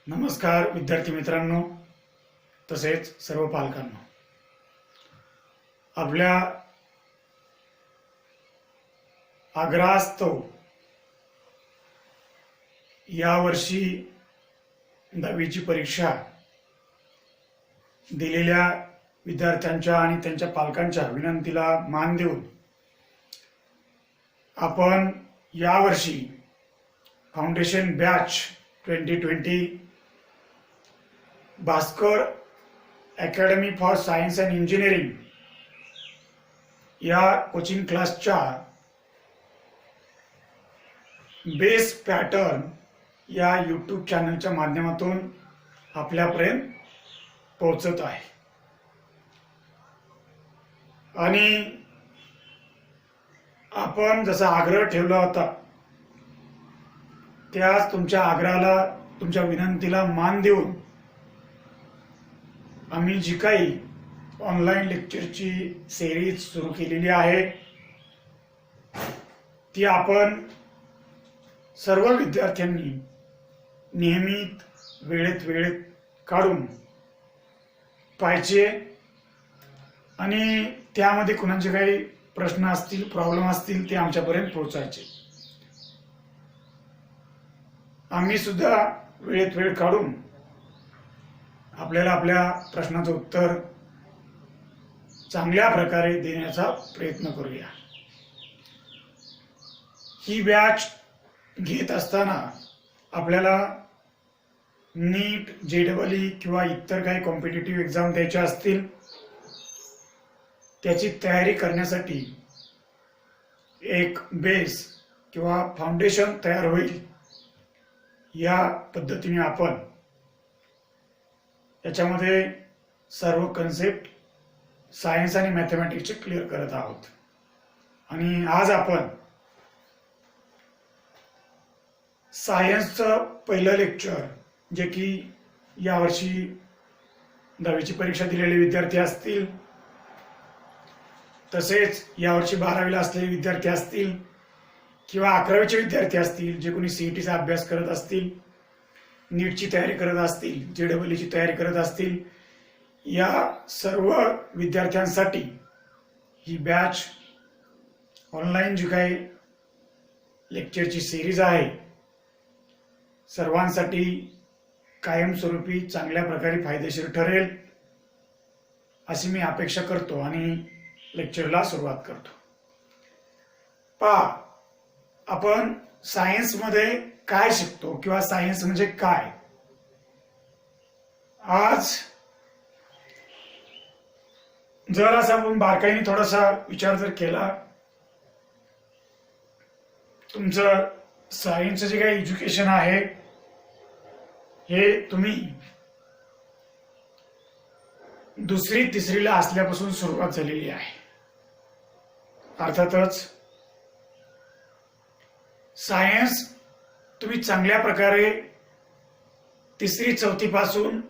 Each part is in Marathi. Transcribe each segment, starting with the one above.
नमस्कार विद्यार्थी मित्रांनो, तसेच सर्व पालकांनो. आपल्या आग्रहास्तव यावर्षी 10वीची परीक्षा दिलेल्या विद्यार्थ्यांच्या आणि त्यांच्या पालकांच्या विनंतीला मान देऊन आपण यावर्षी foundation batch 2020 Bhaskar academy for science and engineering या कोचिंग क्लासच्या बेस पॅटर्न या यूट्यूब चॅनलच्या माध्यमातून आपल्यापर्यंत पोहोचत आहे. आणि आपण जसा आग्रह ठेवला होता त्याच तुमच्या आग्रहाला, तुमच्या विनंतीला मान देऊन आम्ही जी काही ऑनलाईन लेक्चरची सिरीज सुरू केलेली आहे ती आपण सर्व विद्यार्थ्यांनी नियमित वेळेत काढून पाहिजे. आणि त्यामध्ये कुणाचे काही प्रश्न असतील, प्रॉब्लेम असतील ते आमच्यापर्यंत पोहोचायचे. आम्ही सुद्धा वेळ काढून आपल्याला आपल्या प्रश्नाचं उत्तर चांगल्या प्रकारे देण्याचा प्रयत्न करूया. ही बॅच घेत असताना आपल्याला नीट, JEE किंवा इतर काही कॉम्पिटिटिव्ह एक्झाम द्यायच्या असतील त्याची तयारी करण्यासाठी एक बेस किंवा फाउंडेशन तयार होईल. या पद्धतीने आपण याच्यामध्ये सर्व कन्सेप्ट सायन्स आणि मॅथमॅटिक्सचे क्लिअर करत आहोत. आणि आज आपण सायन्सचं पहिलं लेक्चर, जे की यावर्षी 10वीची परीक्षा दिलेले विद्यार्थी असतील, तसेच यावर्षी 12वीला असलेले विद्यार्थी असतील किंवा 11वीचे विद्यार्थी असतील, जे कोणी CETचा अभ्यास करत असतील, नीटची तयारी करत असतील, JEEची तयारी करत असतील, या सर्व विद्यार्थ्यांसाठी ही बॅच ऑनलाईन जी काही लेक्चरची सिरीज आहे सर्वांसाठी कायमस्वरूपी चांगल्या प्रकारे फायदेशीर ठरेल अशी मी अपेक्षा करतो आणि लेक्चरला सुरुवात करतो. आपण सायन्समध्ये काय शिकतो किंवा सायन्स म्हणजे काय, आज जर असा आपण बारकाईने थोडासा विचार जर केला, तुमचं सायन्सचं जे काही एज्युकेशन आहे हे तुम्ही 2री 3रीला असल्यापासून सुरुवात झालेली आहे. अर्थातच सायन्स तुम्ही चांगल्या प्रकारे 3री 4थी पासून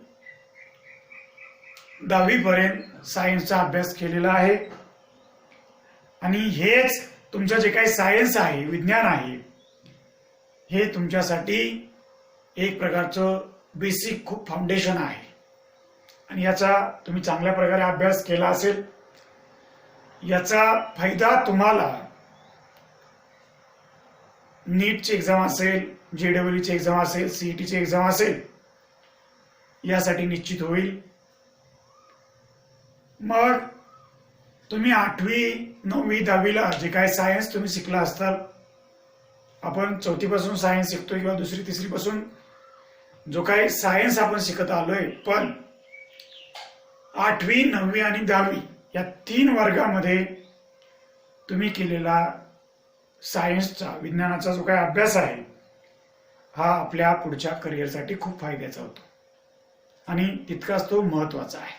10वी पर्यंत सायन्सचा अभ्यास केलेला आहे. आणि हेच तुमचं जे काही सायन्स आहे, विज्ञान आहे, हे तुमच्यासाठी एक प्रकारचं बेसिक खूप फाउंडेशन आहे. आणि याचा तुम्ही चांगल्या प्रकारे अभ्यास केला असेल, याचा फायदा तुम्हाला नीटची एक्झाम असेल, JEEची एक्झाम असेल, CETची एक्झाम असेल, यासाठी निश्चित होईल. मग तुम्ही 8वी, 9वी, 10वीला जे काही सायन्स तुम्ही शिकला असताल, आपण 4थी पासून सायन्स शिकतोय किंवा 2री 3री पासून जो काही सायन्स आपण शिकत आलोय, पण 8वी, 9वी आणि 10वी या 3 वर्गामध्ये तुम्ही केलेला सायन्सचा, विज्ञानाचा जो काही अभ्यास आहे हा आपल्या पुढच्या करिअरसाठी खूप फायद्याचा होतो आणि तितकाच तो महत्वाचा आहे.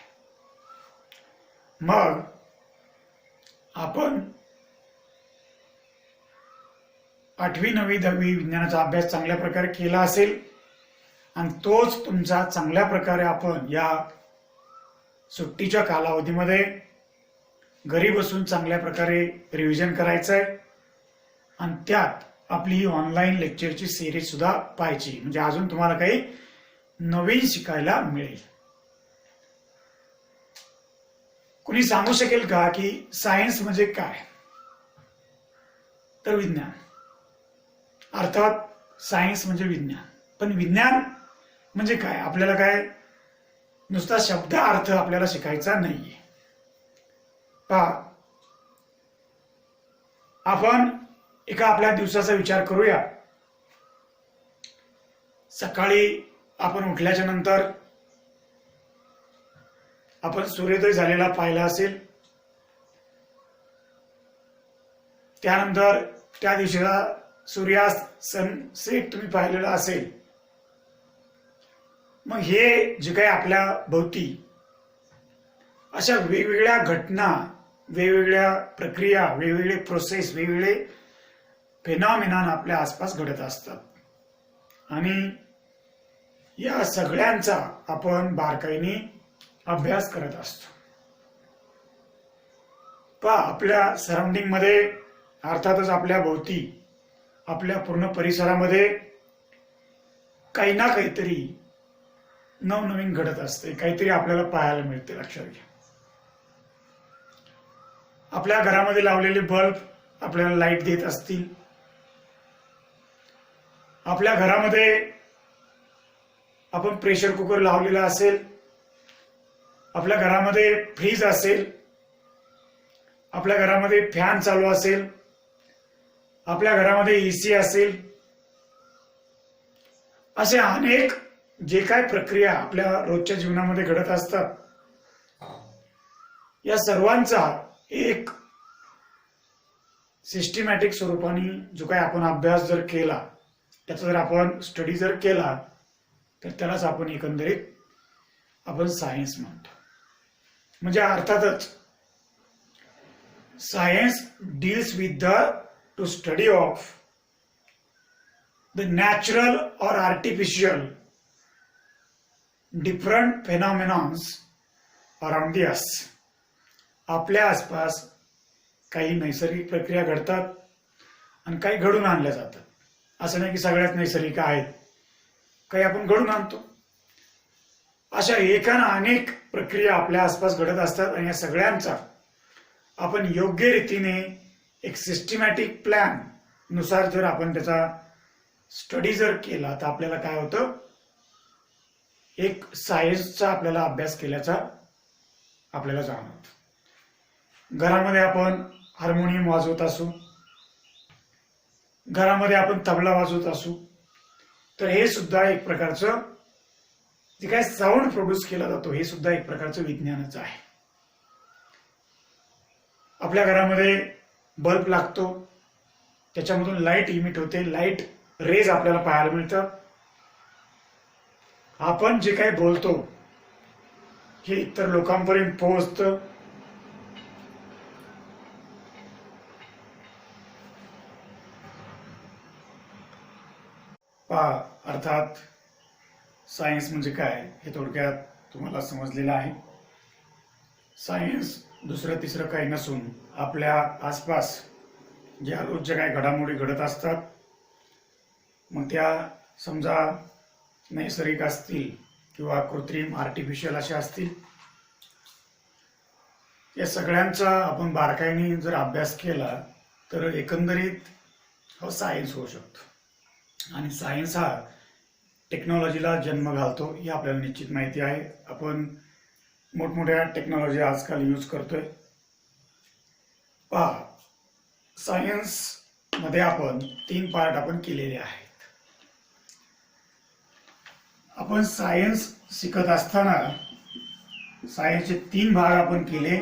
मग आपण 8वी, 9वी, 10वी विज्ञानाचा अभ्यास चांगल्या प्रकारे केला असेल आणि तोच तुमचा चांगल्या प्रकारे आपण या सुट्टीच्या कालावधीमध्ये घरी बसून चांगल्या प्रकारे रिव्हिजन करायचं आहे. आणि त्यात आपली ही ऑनलाईन लेक्चरची सिरीज सुद्धा पाहायची, म्हणजे अजून तुम्हाला काही नवीन शिकायला मिळेल. कुणी सांगू शकेल का की सायन्स म्हणजे काय? तर विज्ञान. अर्थात सायन्स म्हणजे विज्ञान. पण विज्ञान म्हणजे काय? आपल्याला काय नुसता शब्द अर्थ आपल्याला शिकायचा नाहीये. पहा, आपण एका आपल्या दिवसाचा विचार करूया. सकाळी आपण उठल्याच्या नंतर आपण सूर्योदय झालेला पाहिला असेल. त्यानंतर त्या दिवशीला सूर्यास्त सनसेट तुम्ही पाहिलेला असेल. मग हे जे काही आपल्या भोवती अशा वेगवेगळ्या घटना, वेगवेगळ्या प्रक्रिया, वेगवेगळे प्रोसेस, वेगवेगळे फेनॉमिनॉन आपल्या आसपास घडत असतात आणि या सगळ्यांचा आपण बारकाईने अभ्यास करत असतो. पहा, आपल्या सराउंडिंग मध्ये, अर्थातच आपल्या भोवती, आपल्या पूर्ण परिसरामध्ये काही ना काहीतरी नवनवीन घडत असते, काहीतरी आपल्याला पाहायला मिळते. लक्षात घ्या, आपल्या घरामध्ये लावलेले बल्ब आपल्याला लाईट देत असतील. आपल्या घरामध्ये आपण प्रेशर कुकर लावलेला असेल, आपल्या घरामध्ये फ्रीज असेल, आपल्या घरामध्ये फॅन चालू असेल, आपल्या घरामध्ये एसी असेल. असे अनेक जे काय प्रक्रिया आपल्या रोजच्या जीवनामध्ये घडत असतात, या सर्वांचा एक सिस्टमॅटिक स्वरूपाने जो काही आपण अभ्यास जर केला, त्याचा जर आपण स्टडी जर केला, तर त्यालाच आपण एकंदरीत आपण सायन्स म्हणतो. म्हणजे अर्थातच science deals with the two study of the natural और आर्टिफिशियल डिफरंट फेनॉमिनॉन्स अराउंड दी अस. आपल्या आसपास काही नैसर्गिक प्रक्रिया घडतात आणि काही घडून आणल्या जातात. असं नाही की सगळ्याच नैसर्गिक आहेत, काही आपण घडून आणतो. अशा एकानं अनेक प्रक्रिया आपल्या आसपास घडत असतात आणि या सगळ्यांचा आपण योग्य रीतीने एक सिस्टमॅटिक प्लॅन नुसार जर आपण त्याचा स्टडी जर केला, तर आपल्याला काय होतं, एक सायन्सचा आपल्याला अभ्यास केल्याचा आपल्याला जाणवतं. घरामध्ये आपण हार्मोनियम वाजवत असू, घरामध्ये आपण तबला वाजवत असू, तर हे सुद्धा एक प्रकारचं जे काय साऊंड प्रोड्यूस केला जातो, हे सुद्धा एक प्रकारचं विज्ञानच आहे. आपल्या घरामध्ये बल्ब लागतो, त्याच्यामधून लाईट इमिट होते, लाईट रेज आपल्याला पाहायला मिळतं. आपण जे काही बोलतो हे इतर लोकांपर्यंत पोहोचतं. अर्थात सायन्स म्हणजे काय हे थोडक्यात तुम्हाला समजलेलं आहे. सायन्स दुसरं तिसरं काही नसून आपल्या आसपास ज्या रोजच्या काही घडामोडी घडत असतात, मग त्या समजा नैसर्गिक असतील किंवा कृत्रिम आर्टिफिशियल अशा असतील, या सगळ्यांचा आपण बारकाईने जर अभ्यास केला तर एकंदरीत हा सायन्स होऊ शकतो. आणि सायन्स हा टेक्नॉलॉजीला जन्म घालतो, हे आपल्याला निश्चित माहिती आहे. आपण मोठमोठ्या टेक्नॉलॉजी आजकाल यूज करतोय. पहा, सायन्स मध्ये आपण 3 पार्ट आपण केलेले आहेत. आपण सायन्स शिकत असताना सायन्सचे 3 भाग आपण केले.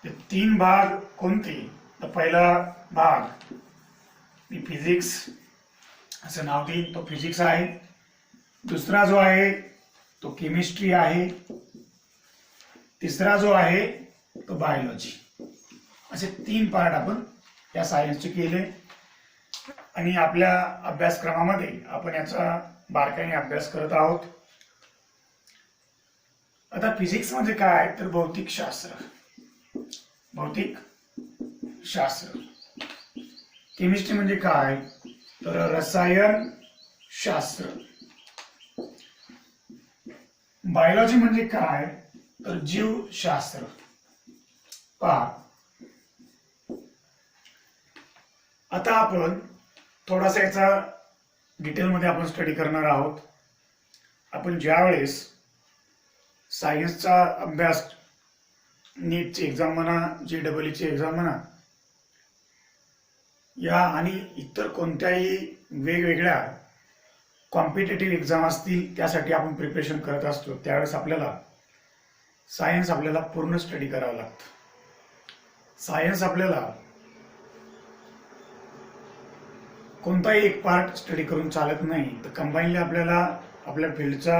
ते 3 भाग कोणते? तर पहिला भाग मी फिजिक्स असं नाव देईन, तो फिजिक्स आहे. दुसरा जो आहे तो केमिस्ट्री आहे. तिसरा जो आहे तो बायोलॉजी. असे 3 पार्ट आपण या सायन्सचे केले आणि आपल्या अभ्यासक्रमामध्ये आपण याचा बारकाईने अभ्यास करत आहोत. आता फिजिक्स म्हणजे काय? तर भौतिक शास्त्र. भौतिक शास्त्र. केमिस्ट्री म्हणजे काय? तर रसायन शास्त्र. बायोलॉजी म्हणजे काय तर जीवशास्त्र. पहा, आता आपण थोडासा याचा डिटेलमध्ये आपण स्टडी करणार आहोत. आपण ज्यावेळेस सायन्सचा अभ्यास, नीटची एक्झाम म्हणा, JEEची एक्झाम म्हणा, या आणि इतर कोणत्याही वेगवेगळ्या कॉम्पिटेटिव्ह एक्झाम असतील त्यासाठी आपण प्रिपरेशन करत असतो, त्यावेळेस आपल्याला सायन्स आपल्याला पूर्ण स्टडी करावं लागतं. सायन्स आपल्याला कोणताही एक पार्ट स्टडी करून चालत नाही, तर कंबाईनली आपल्याला आपल्या फील्डचा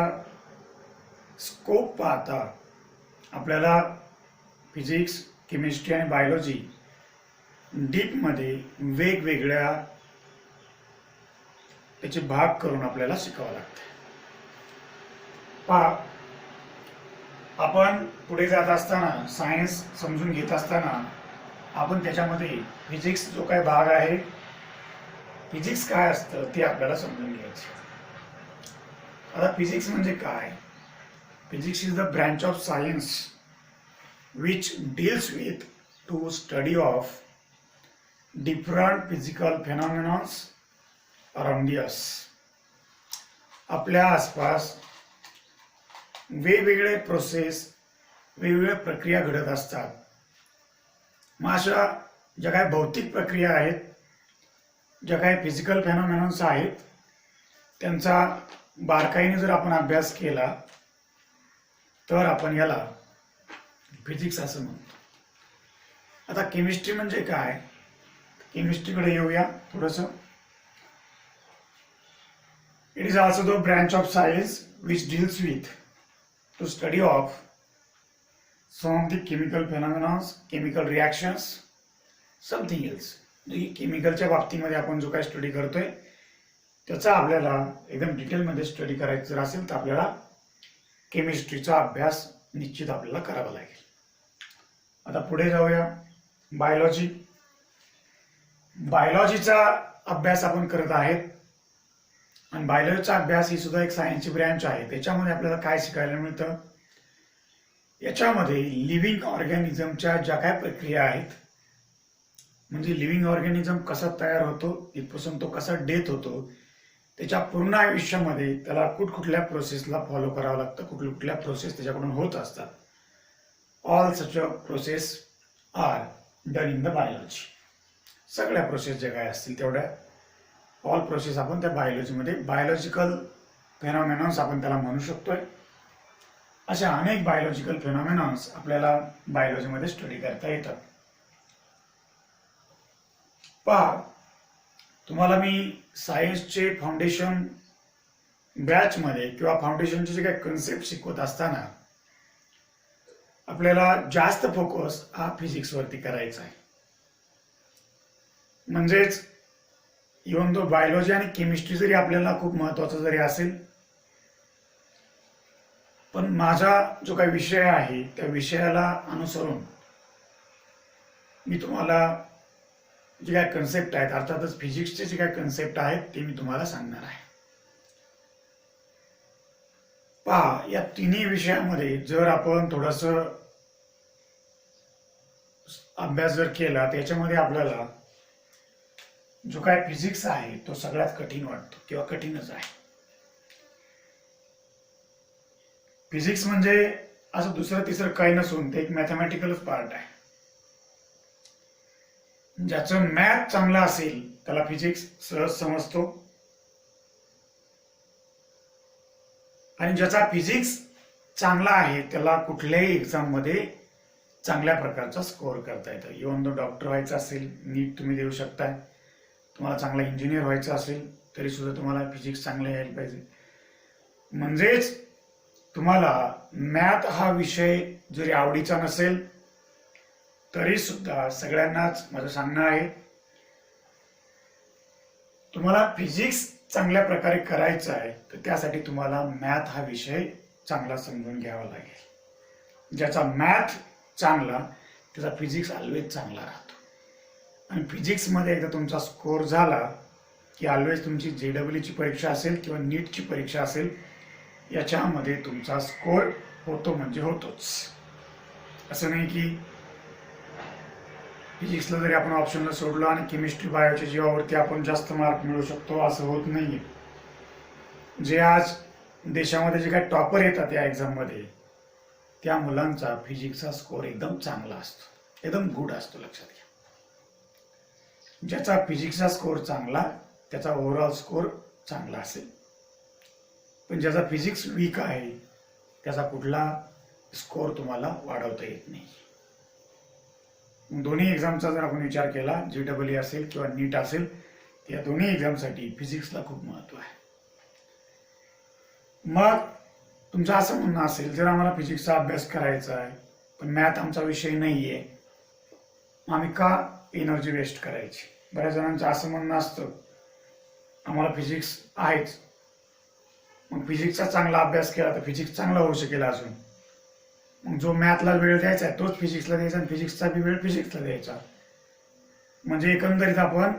स्कोप पाहता आपल्याला फिजिक्स, केमिस्ट्री आणि बायोलॉजी डीपमध्ये वेगवेगळ्या त्याचे भाग करून आपल्याला शिकावं लागतं. पहा, आपण पुढे जात असताना, सायन्स समजून घेत असताना आपण त्याच्यामध्ये फिजिक्स जो काही भाग आहे, फिजिक्स काय असतं ते आपल्याला समजून घ्यायचं. आता फिजिक्स म्हणजे काय? Physics is the branch of science which deals with to study of different physical phenomena around us. आपल्या आसपास वेगवेगळे प्रोसेस, वेगवेगळ्या प्रक्रिया घडत असतात. मग अशा ज्या काही भौतिक प्रक्रिया आहेत, ज्या काही फिजिकल फेनॉमेनॉन्स आहेत, त्यांचा बारकाईने जर आपण अभ्यास केला तर आपण याला फिजिक्स असं म्हणतो. आता केमिस्ट्री म्हणजे काय? केमिस्ट्रीकडे येऊया थोडंसं. It is also the branch of science which deals with to study of some of the chemical phenomenons, chemical reactions, something else. केमिकलच्या बाबतीमध्ये आपण जो काही स्टडी करतोय त्याचा आपल्याला एकदम डिटेलमध्ये स्टडी करायचं जर असेल तर आपल्याला केमिस्ट्रीचा अभ्यास निश्चित आपल्याला करावा लागेल. आता पुढे जाऊया. बायोलॉजी. बायोलॉजीचा अभ्यास आपण करत आहेत आणि बायोलॉजीचा अभ्यास ही सुद्धा एक सायन्सची ब्रँच आहे. त्याच्यामध्ये आपल्याला काय शिकायला मिळतं? याच्यामध्ये लिव्हिंग ऑर्गॅनिझमच्या ज्या काय प्रक्रिया आहेत, म्हणजे लिव्हिंग ऑर्गॅनिझम कसा तयार होतो, इथपासून तो कसा डेथ होतो, त्याच्या पूर्ण आयुष्यामध्ये त्याला कुठकुठल्या प्रोसेसला फॉलो करावं लागतं, कुठल्या प्रोसेस त्याच्याकडून होत असतात. All such process are done in the biology. सगळ्या प्रोसेस ज्या काय असतील तेवढ्या ऑल प्रोसेस आपण त्या बायोलॉजीमध्ये, बायोलॉजिकल फेनॉमेनॉन्स आपण त्याला म्हणू शकतोय. अशा अनेक बायोलॉजिकल फेनॉमेनॉन्स आपल्याला बायोलॉजीमध्ये स्टडी करता येतात. पहा, तुम्हाला मी सायन्सचे फाउंडेशन बॅचमध्ये किंवा फाउंडेशनचे जे काही कन्सेप्ट शिकवत असताना आपल्याला जास्त फोकस हा फिजिक्सवरती करायचा आहे. म्हणजेच इव्हन दो बायोलॉजी आणि केमिस्ट्री जरी आपल्याला खूप महत्वाचा जरी असेल, पण माझा जो काही विषय आहे त्या विषयाला अनुसरून मी तुम्हाला जे काही कन्सेप्ट आहेत, अर्थातच फिजिक्सचे जे काही कन्सेप्ट आहेत ते मी तुम्हाला सांगणार आहे. पहा, या तिन्ही विषयामध्ये जर आपण थोडंसं अभ्यास जर केला त्याच्यामध्ये आपल्याला जो काय फिजिक्स आहे तो सगळ्यात कठीण वाटतो किंवा कठीणच आहे. फिजिक्स म्हणजे असं दुसरं तिसरं काही नसून ते एक मॅथमॅटिकलच पार्ट आहे. ज्याचं मॅथ चांगला असेल त्याला फिजिक्स सहज समजतो आणि ज्याचा फिजिक्स चांगला आहे त्याला कुठल्याही एक्झाम मध्ये चांगल्या प्रकारचा स्कोअर करता येतं. इव्हन तो डॉक्टर व्हायचा असेल, नीट तुम्ही देऊ शकताय. तुम्हाला चांगला इंजिनियर व्हायचं असेल तरी सुद्धा तुम्हाला फिजिक्स चांगलं यायला पाहिजे. म्हणजेच तुम्हाला मॅथ हा विषय जरी आवडीचा नसेल तरी सुद्धा सगळ्यांनाच माझं सांगणं आहे, तुम्हाला फिजिक्स चांगल्या प्रकारे करायचं आहे तर त्यासाठी तुम्हाला मॅथ हा विषय चांगला समजून घ्यावा लागेल. ज्याचा मॅथ चांगला त्याचा फिजिक्स ऑलवेज चांगला राहतो. आणि फिजिक्समध्ये एकदा तुमचा स्कोअर झाला की ऑलवेज तुमची JEEची परीक्षा असेल किंवा नीटची परीक्षा असेल याच्यामध्ये तुमचा स्कोर होतो म्हणजे होतोच. असं नाही की फिजिक्सला जरी आपण ऑप्शनला सोडलं आणि केमिस्ट्री बायोच्या जीवावरती आपण जास्त मार्क मिळवू शकतो असं होत नाहीये. जे आज देशामध्ये जे काही टॉपर येतात या एक्झाममध्ये त्या मुलांचा फिजिक्सचा स्कोर एकदम चांगला असतो, एकदम गुड असतो. लक्षात घ्या, ज्याचा फिजिक्सचा स्कोर चांगला त्याचा ओव्हरऑल स्कोर चांगला असेल, पण ज्याचा फिजिक्स वीक आहे त्याचा कुठला स्कोर तुम्हाला वाढवता येत नाही. दोन्ही एक्झामचा जर आपण विचार केला, JEE असेल किंवा नीट असेल, या दोन्ही एक्झामसाठी फिजिक्सला खूप महत्व आहे. मग तुमचं असं म्हणणं असेल, जर आम्हाला फिजिक्सचा अभ्यास करायचा आहे पण मॅथ आमचा विषय नाहीये, आम्ही का एनर्जी वेस्ट करायची? बऱ्याच जणांचं असं म्हणणं असतं, आम्हाला फिजिक्स आहेच, मग फिजिक्सचा चांगला अभ्यास केला तर फिजिक्स चांगला होऊ शकेल अजून. मग जो मॅथला वेळ द्यायचा आहे तोच फिजिक्सला द्यायचा आणि फिजिक्सचा बी वेळ फिजिक्सला द्यायचा. म्हणजे एकंदरीत आपण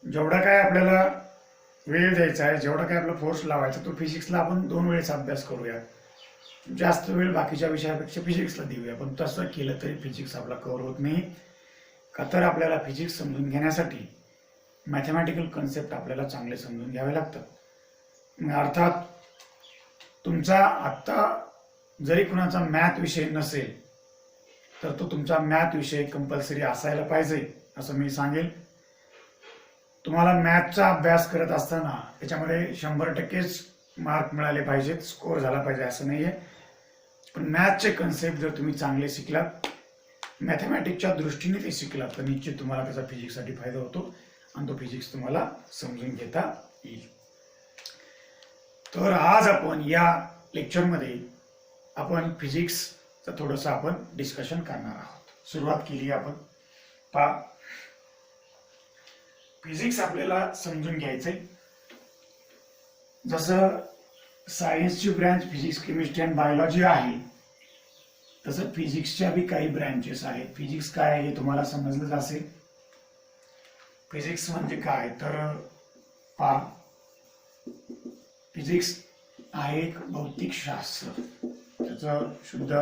जेवढा काय आपल्याला वेळ द्यायचा आहे, जेवढा काय आपला फोर्स लावायचा तो फिजिक्सला आपण 2 वेळेस अभ्यास करूया, जास्त वेळ बाकीच्या विषयापेक्षा फिजिक्सला देऊया. पण तसं केलं तरी फिजिक्स आपला कव्हर होत नाही. का तर आपल्याला फिजिक्स समजून घेण्यासाठी मॅथमॅटिकल कन्सेप्ट आपल्याला चांगले समजून घ्यावे लागतात. अर्थात तुमचा आत्ता जरी कुणाचा मॅथ विषय नसेल तर तो तुमचा मॅथ विषय कंपल्सरी असायला पाहिजे असं मी सांगेल. तुम्हाला मॅथचा अभ्यास करत असताना त्याच्यामध्ये 100%च मार्क मिळाले पाहिजेत, स्कोर झाला पाहिजे असं नाहीये. पण मॅथचे कन्सेप्ट जर तुम्ही चांगले शिकलात, मॅथमॅटिक्सच्या दृष्टीने ते शिकलात, तर निश्चित तुम्हाला त्याचा फिजिक्ससाठी फायदा होतो आणि तो फिजिक्स तुम्हाला समजून घेता येईल. तर आज आपण या लेक्चरमध्ये आपण फिजिक्सचं थोडंसं आपण डिस्कशन करणार आहोत. सुरुवात केली आपण. पहा, फिजिक्स आपल्याला समजून घ्यायचंय. जसं सायन्सची ब्रँच फिजिक्स, केमिस्ट्री आणि बायोलॉजी आहे, तसं फिजिक्सच्या बी काही ब्रँचेस आहेत. फिजिक्स काय आहे हे तुम्हाला समजलंच असेल. फिजिक्स म्हणजे काय तर पहा, फिजिक्स आहे एक भौतिक शास्त्र. त्याचं शुद्ध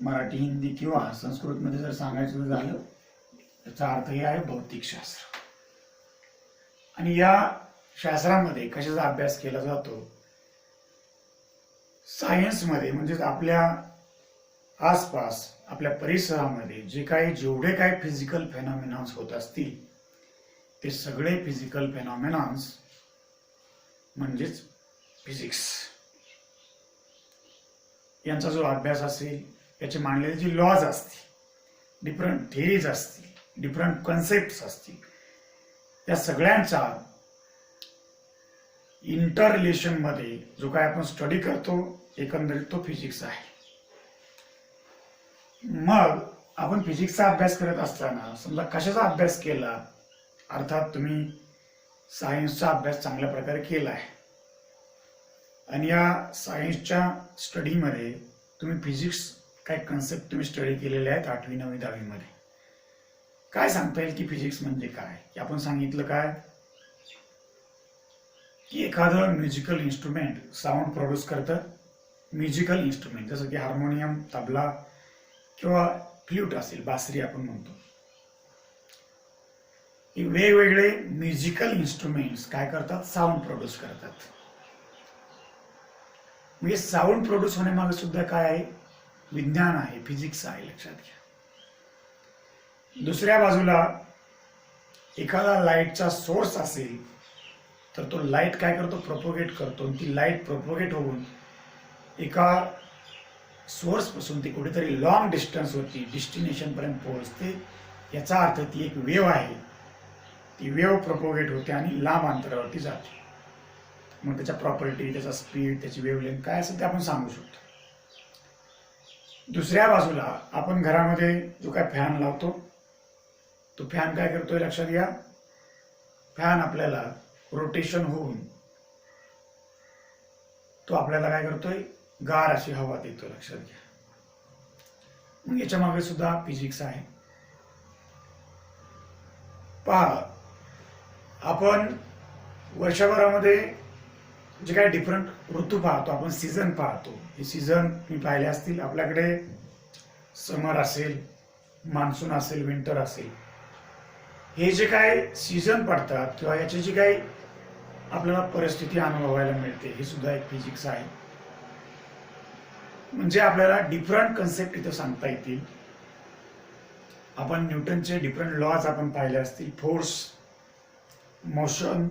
मराठी, हिंदी किंवा संस्कृतमध्ये जर सांगायचं झालं त्याचा अर्थ हे आहे भौतिक शास्त्र. आणि या शास्त्रामध्ये कशाचा अभ्यास केला जातो? सायन्समध्ये म्हणजेच आपल्या आसपास आपल्या परिसरामध्ये जेवढे काही फिजिकल फेनॉमिनॉन्स होत असतील ते सगळे फिजिकल फेनॉमिनॉन्स म्हणजेच फिजिक्स यांचा जो अभ्यास असेल, याचे मांडलेले जे लॉज असतील, डिफरंट थिअरीज असतील, डिफरंट कन्सेप्ट असतील, या सगळ्यांचा इंटर रिलेशन मध्ये जो काय आपण स्टडी करतो एकंदरीत तो फिजिक्स आहे. मग आपण फिजिक्सचा अभ्यास करत असताना समजा कशाचा अभ्यास केला, अर्थात तुम्ही सायन्सचा अभ्यास चांगल्या प्रकारे केला आहे आणि या सायन्सच्या स्टडीमध्ये तुम्ही फिजिक्स काय कन्सेप्ट तुम्ही स्टडी केलेले आहेत 8वी 9वी 10वी मध्ये. काय सांगता येईल की फिजिक्स म्हणजे काय? की आपण सांगितलं काय की एखादं म्युझिकल इन्स्ट्रुमेंट साऊंड प्रोड्यूस करतं. म्युझिकल इन्स्ट्रुमेंट जसं की हार्मोनियम, तबला किंवा फ्ल्यूट असेल, बासरी आपण म्हणतो. हे वेगवेगळे म्युझिकल इन्स्ट्रुमेंट्स काय करतात? साऊंड प्रोड्यूस करतात. म्हणजे साऊंड प्रोड्यूस होण्यामागे सुद्धा काय आहे? विज्ञान आहे, फिजिक्स आहे. लक्षात घ्या. दुसऱ्या बाजूला एखादा लाईटचा सोर्स असेल तर तो लाईट काय करतो? प्रोपोगेट करतो. ती लाईट प्रोपोगेट होऊन एका सोर्स पासून ती कुठेतरी लॉंग डिस्टन्स वरती डेस्टिनेशन पर्यंत पोहोचते. याचा अर्थ ती एक वेव्ह आहे. ती वेव्ह प्रोपोगेट होते आणि लांब अंतरावरती जाते. मग त्याच्या प्रॉपर्टी, त्याचा स्पीड, त्याची वेव्हलेंथ काय असेल ते आपण सांगू शकतो. दुसऱ्या बाजूला आपण घरामध्ये जो काय फॅन लावतो तो फॅन काय करतोय? लक्षात घ्या, फॅन आपल्याला रोटेशन होऊन तो आपल्याला काय करतोय? गार अशी हवा देतो. लक्षात घ्या. मग याच्या मागे सुद्धा फिजिक्स आहे. पहा, आपण वर्षभरामध्ये जे काही डिफरंट ऋतू पाहतो आपण, सीझन पाहतो, हे सीझन मी पाहिले असतील आपल्याकडे. समर असेल, मान्सून असेल, विंटर असेल, हे जे काय सीझन पडतात किंवा याची जी काही आपल्याला परिस्थिती अनुभवायला मिळते, हे सुद्धा एक फिजिक्स आहे. म्हणजे आपल्याला डिफरंट कन्सेप्ट इथं सांगता येतील. आपण न्यूटनचे डिफरंट लॉज आपण पाहिले असतील, force, motion,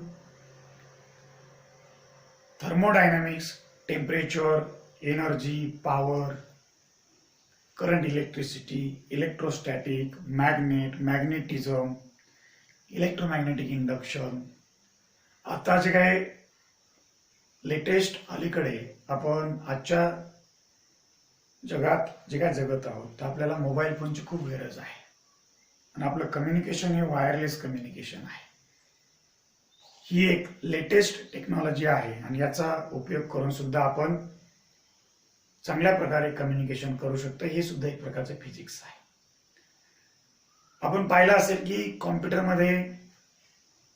thermodynamics, temperature, energy, power, current, electricity, electrostatic, magnet, magnetism, electromagnetic induction. आता जे काय लेटेस्ट अलीकडे आपण आजच्या जगात जे काय जगत आहोत, तर आपल्याला मोबाईल फोनची खूप गरज आहे. आणि आपलं कम्युनिकेशन हे वायरलेस कम्युनिकेशन आहे. ही एक लेटेस्ट टेक्नॉलॉजी आहे आणि याचा उपयोग करून सुद्धा आपण चांगल्या प्रकारे कम्युनिकेशन करू शकतो. हे सुद्धा एक प्रकारचं फिजिक्स आहे. आपण पाहिलं असेल की कॉम्प्युटरमध्ये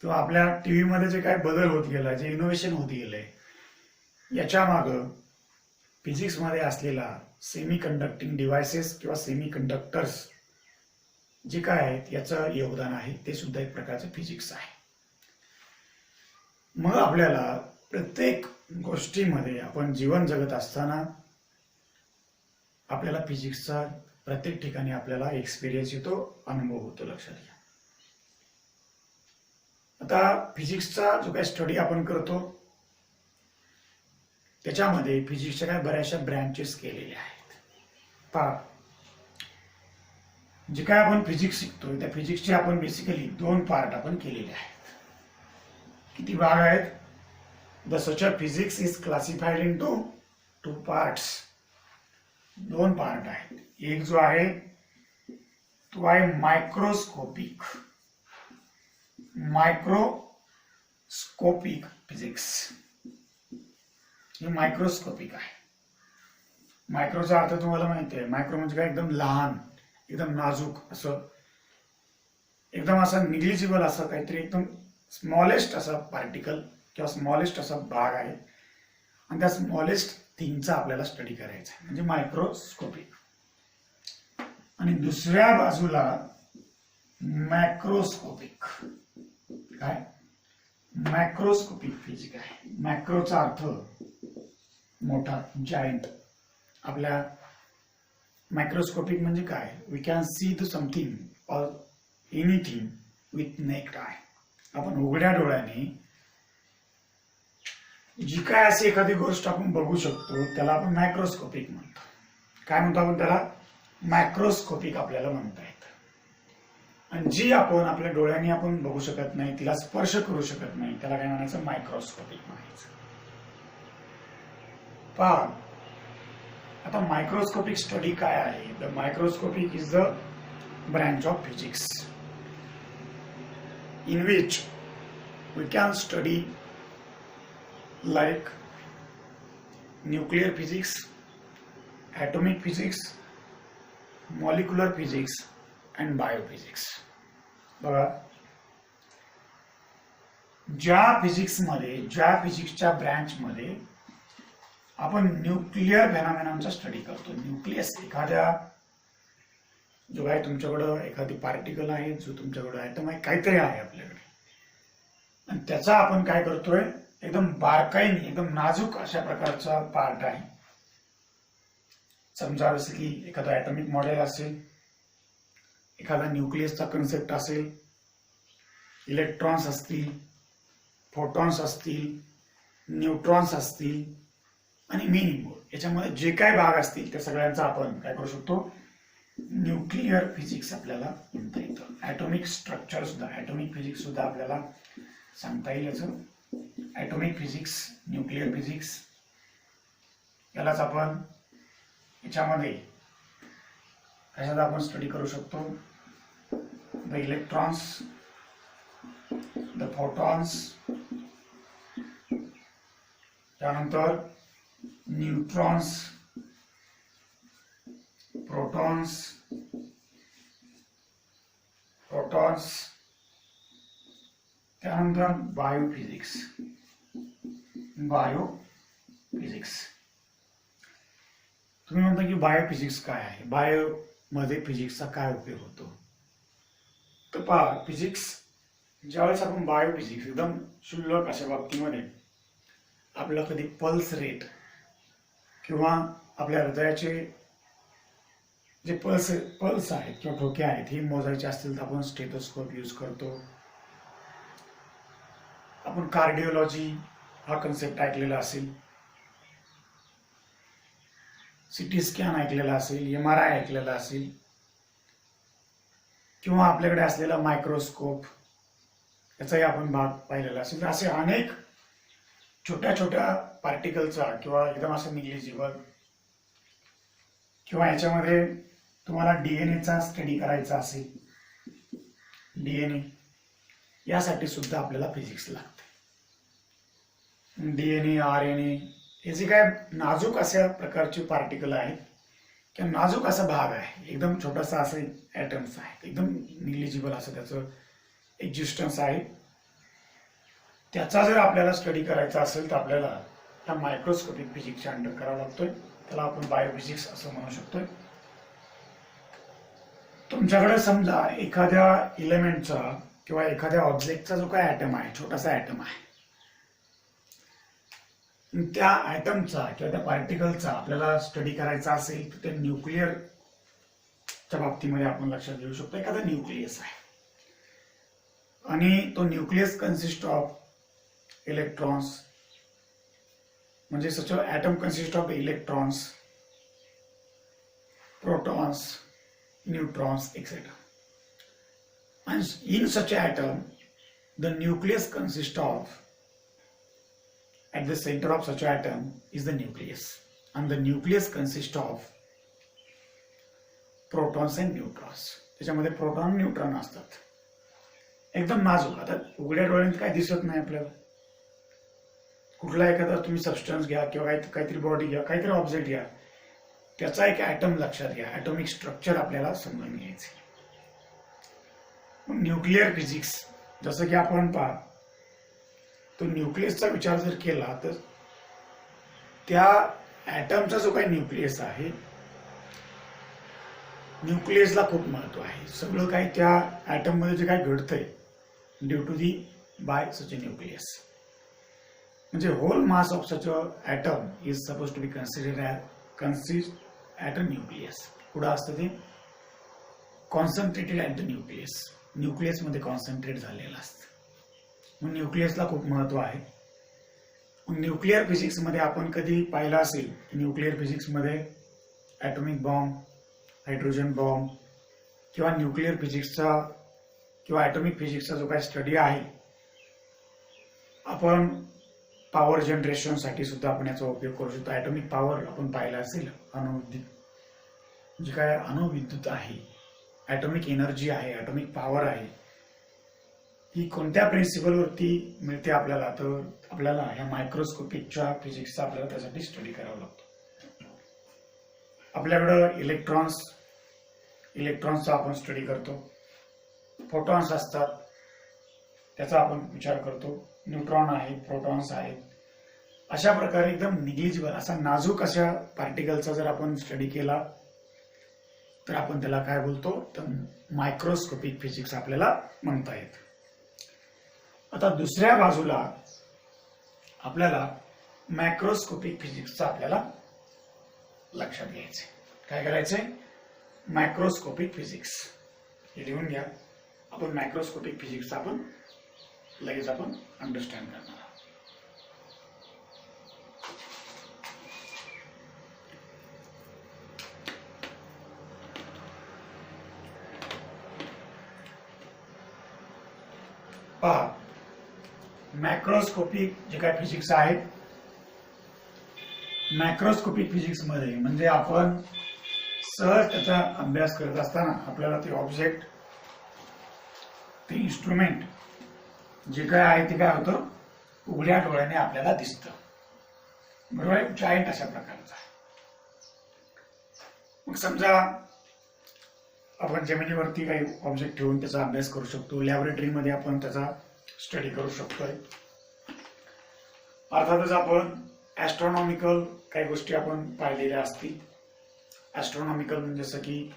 किंवा आपल्या टीव्ही मध्ये जे काय बदल होत गेला, जे इनोव्हेशन होत गेलंय, याच्या मागं फिजिक्स मध्ये असलेला सेमी कंडक्टिंग डिव्हायसेस किंवा सेमी कंडक्टर्स जे काय आहेत याचं योगदान आहे. ते सुद्धा एक प्रकारचं फिजिक्स आहे. मग आपल्याला प्रत्येक गोष्टीमध्ये आपण जीवन जगत असताना आपल्याला फिजिक्सचा प्रत्येक ठिकाणी आपल्याला एक्सपिरियन्स येतो, अनुभव होतो. लक्षात घ्या. आता फिजिक्सचा जो काही स्टडी आपण करतो त्याच्यामध्ये फिजिक्सच्या काय बऱ्याचशा ब्रँचेस केलेल्या आहेत. पहा, जे काय आपण फिजिक्स शिकतो त्या फिजिक्सचे आपण बेसिकली 2 पार्ट आपण केलेले आहेत. किती भाग आहेत? The such of physics is classified into 2 parts. 2 part आहेत. एक जो आहे तो आहे मायक्रोस्कोपिक फिजिक्स. हे मायक्रोस्कोपिक आहे. मायक्रोचा अर्थ तुम्हाला माहिती आहे. मायक्रो म्हणजे काय? एकदम लहान, एकदम नाजूक, असं एकदम असं निग्लिजिबल असं काहीतरी, एकदम स्मॉलेस्ट असा पार्टिकल किंवा स्मॉलेस्ट असा भाग आहे. आणि त्या स्मॉलेस्ट थिंगचा आपल्याला स्टडी करायचा आहे, म्हणजे मायक्रोस्कोपिक. आणि दुसऱ्या बाजूला मॅक्रोस्कोपिक. काय? मॅक्रोस्कोपिक फिजिक्स आहे. मॅक्रोचा अर्थ मोठा, जायंट. आपल्या मायक्रोस्कोपिक म्हणजे काय? We can see the something or anything with naked eye. आपण उघड्या डोळ्याने जी काय अशी एखादी गोष्ट आपण बघू शकतो त्याला आपण मायक्रोस्कोपिक म्हणतो. काय म्हणतो आपण त्याला? मायक्रोस्कोपिक आपल्याला म्हणता येतं. आणि जी आपण आपल्या डोळ्यांनी आपण बघू शकत नाही, तिला स्पर्श करू शकत नाही, त्याला काय म्हणायचं? मायक्रोस्कोपिक म्हणायचं. पहा, आता मायक्रोस्कोपिक स्टडी काय आहे? The microscopic is the branch of physics in which we can study like nuclear physics, atomic physics, molecular physics and biophysics. बघा, ज्या फिजिक्सच्या ब्रँच मध्ये आपण न्यूक्लिअर फेनॉमेनॉनचा स्टडी करतो. न्यूक्लियस, एखाद्या जो आहे तुमच्याकडं एखादी पार्टिकल आहे, जो तुमच्याकडं ॲटम आहे, काहीतरी आहे आपल्याकडे, आणि त्याचा आपण काय करतोय? एकदम बारकाईने, एकदम नाजूक अशा प्रकारचा पार्ट आहे. समजा जसं की एखादं ॲटॉमिक मॉडेल असेल, एखादा न्यूक्लियसचा कन्सेप्ट असेल, इलेक्ट्रॉन्स असतील, फोटॉन्स असतील, न्यूट्रॉन्स असतील आणि मेनी मोर. याच्यामध्ये जे काय भाग असतील त्या सगळ्यांचा आपण काय करू शकतो? न्यूक्लिअर फिजिक्स आपल्याला म्हणता येतं. ॲटॉमिक स्ट्रक्चर सुद्धा, ॲटॉमिक फिजिक्स सुद्धा आपल्याला सांगता येईल. याचं ॲटॉमिक फिजिक्स, न्यूक्लिअर फिजिक्स, यालाच आपण याच्यामध्ये कशात आपण स्टडी करू शकतो? द इलेक्ट्रॉन्स, द फोटॉन्स, त्यानंतर न्यूट्रॉन्स, प्रोटॉन्स, त्यानंतर बायोफिजिक्स. बायोफिजिक्स. तुम्ही म्हणता की बायोफिजिक्स काय आहे, बायो मध्ये फिजिक्सचा काय उपयोग होतो. तर पहा, फिजिक्स ज्यावेळेस आपण बायोफिजिक्स एकदम क्षुल्लक अशा बाबतीमध्ये आपला कधी पल्स रेट किंवा आपल्या हृदयाचे जे पल्स आहेत किंवा ठोके आहेत हे मोजायचे असतील तर आपण स्टेथोस्कोप यूज करतो. आपण कार्डिओलॉजी हा कन्सेप्ट ऐकलेला असेल, सिटी स्कॅन ऐकलेला असेल, MRI ऐकलेला असेल, किंवा आपल्याकडे असलेला मायक्रोस्कोप याचाही आपण भाग पाहिलेला असेल. तर असे अनेक छोट्या छोट्या पार्टिकलचा किंवा एकदम असं निग्लिजिबल किंवा याच्यामध्ये तुम्हाला DNA स्टडी करायचा असेल, DNA यासाठी सुद्धा आपल्याला फिजिक्स लागते. DNA, RNA हे जे काय नाजूक अशा प्रकारचे पार्टिकल आहेत किंवा नाजूक असा भाग आहे, एकदम छोटासा असं ॲटम्स आहेत, एकदम निग्लिजिबल असं त्याचं एक्झिस्टन्स आहे. त्याचा जर आपल्याला स्टडी करायचा असेल तर आपल्याला त्या मायक्रोस्कोपिक फिजिक्सच्या अंडर करावा लागतोय. त्याला आपण बायोफिजिक्स असं म्हणू शकतोय. तुमच्याकडे समजा एखाद्या इलेमेंटचा किंवा एखाद्या ऑब्जेक्टचा जो काय ॲटम आहे, छोटासा ॲटम आहे, त्या ॲटमचा किंवा त्या पार्टिकलचा आपल्याला स्टडी करायचा असेल तर ते न्यूक्लिअरच्या बाबतीमध्ये आपण लक्षात घेऊ शकतो. एखादा न्यूक्लियस आहे आणि तो न्यूक्लियस कन्सिस्ट ऑफ इलेक्ट्रॉन्स, म्हणजे such atom consist of electrons, protons, neutrons etcetera. And in such an atom, the nucleus consists of, at the center of such an atom is the nucleus, and the nucleus consists of protons and neutrons. त्याच्यामध्ये प्रोटॉन न्यूट्रॉन असतात. एकदम नाजूक. आता उघड्या डोळ्यात काय दिसत नाही आपल्याला. कुठला एखादा तुम्ही सबस्टन्स घ्या किंवा काहीतरी बॉडी घ्या, काहीतरी ऑब्जेक्ट घ्या, त्याचा एक ॲटम लक्षात घ्या, ॲटॉमिक स्ट्रक्चर आपल्याला समजून घ्यायचे. न्यूक्लिअर फिजिक्स जसं की आपण पहा, तो न्यूक्लियसचा विचार जर केला तर त्या ॲटमचा जो काही न्यूक्लियस आहे, न्यूक्लियसला खूप महत्व आहे. सगळं काही त्या ॲटम मध्ये जे काही घडतंय due to the by such a nucleus. म्हणजे whole mass of such a atom is suppose to be consist at a nucleus. पुढं असतं ते concentrated at the nucleus, nucleus मध्ये कॉन्सन्ट्रेट झालेलं असतं. मग न्यूक्लियसला खूप महत्व आहे. न्यूक्लिअर फिजिक्स मध्ये आपण कधी पाहिलं असेल, न्यूक्लिअर फिजिक्स मध्ये ॲटॉमिक बॉम्ब, हायड्रोजन बॉम्ब किंवा न्यूक्लिअर फिजिक्सचा किंवा ॲटॉमिक फिजिक्सचा जो काही स्टडी आहे, आपण पॉवर जनरेशनसाठी सुद्धा आपण याचा उपयोग करू शकतो. ॲटॉमिक पॉवर आपण पाहिलं असेल, अणुविद्युत जे काय अणुविद्युत आहे, ॲटॉमिक एनर्जी आहे, ॲटॉमिक पॉवर आहे, ही कोणत्या प्रिन्सिपलवरती मिळते आपल्याला, तर आपल्याला ह्या मायक्रोस्कोपिकच्या फिजिक्सचा आपल्याला त्यासाठी स्टडी करावा लागतो. आपल्याकडं इलेक्ट्रॉन्सचा आपण स्टडी करतो, फोटॉन्स असतात त्याचा आपण विचार करतो, न्यूट्रॉन आहेत, प्रोटॉन्स आहेत. अशा प्रकारे एकदम निग्लिजिबल असा नाजूक अशा पार्टिकलचा जर आपण स्टडी केला तर आपण त्याला काय बोलतो, तर मायक्रोस्कोपिक फिजिक्स आपल्याला म्हणता येतं. आता दुसऱ्या बाजूला आपल्याला मॅक्रोस्कोपिक फिजिक्सचा आपल्याला लक्षात घ्यायचंय. काय करायचंय, मॅक्रोस्कोपिक फिजिक्स हे लिहून घ्या. आपण मॅक्रोस्कोपिक फिजिक्सचा आपण लगेच आपण अंडरस्टँड करणार आहोत. पहा, मॅक्रोस्कोपिक जे काय फिजिक्स आहे, मॅक्रोस्कोपिक फिजिक्स मध्ये म्हणजे आपण सहज त्याचा अभ्यास करत असताना आपल्याला ते ऑब्जेक्ट, ते इन्स्ट्रुमेंट जे काय आहे ते काय होतं, उघड्या डोळ्याने आपल्याला दिसतं. बरोबर आहे, जायंट अशा प्रकारचा. मग समजा आपण जमिनीवरती काही ऑब्जेक्ट ठेवून त्याचा अभ्यास करू शकतो, लॅबोरेटरीमध्ये आपण त्याचा स्टडी करू शकतोय. अर्थातच आपण ॲस्ट्रॉनॉमिकल काही गोष्टी आपण पाहिलेल्या असतील. ॲस्ट्रॉनॉमिकल म्हणजे जसं की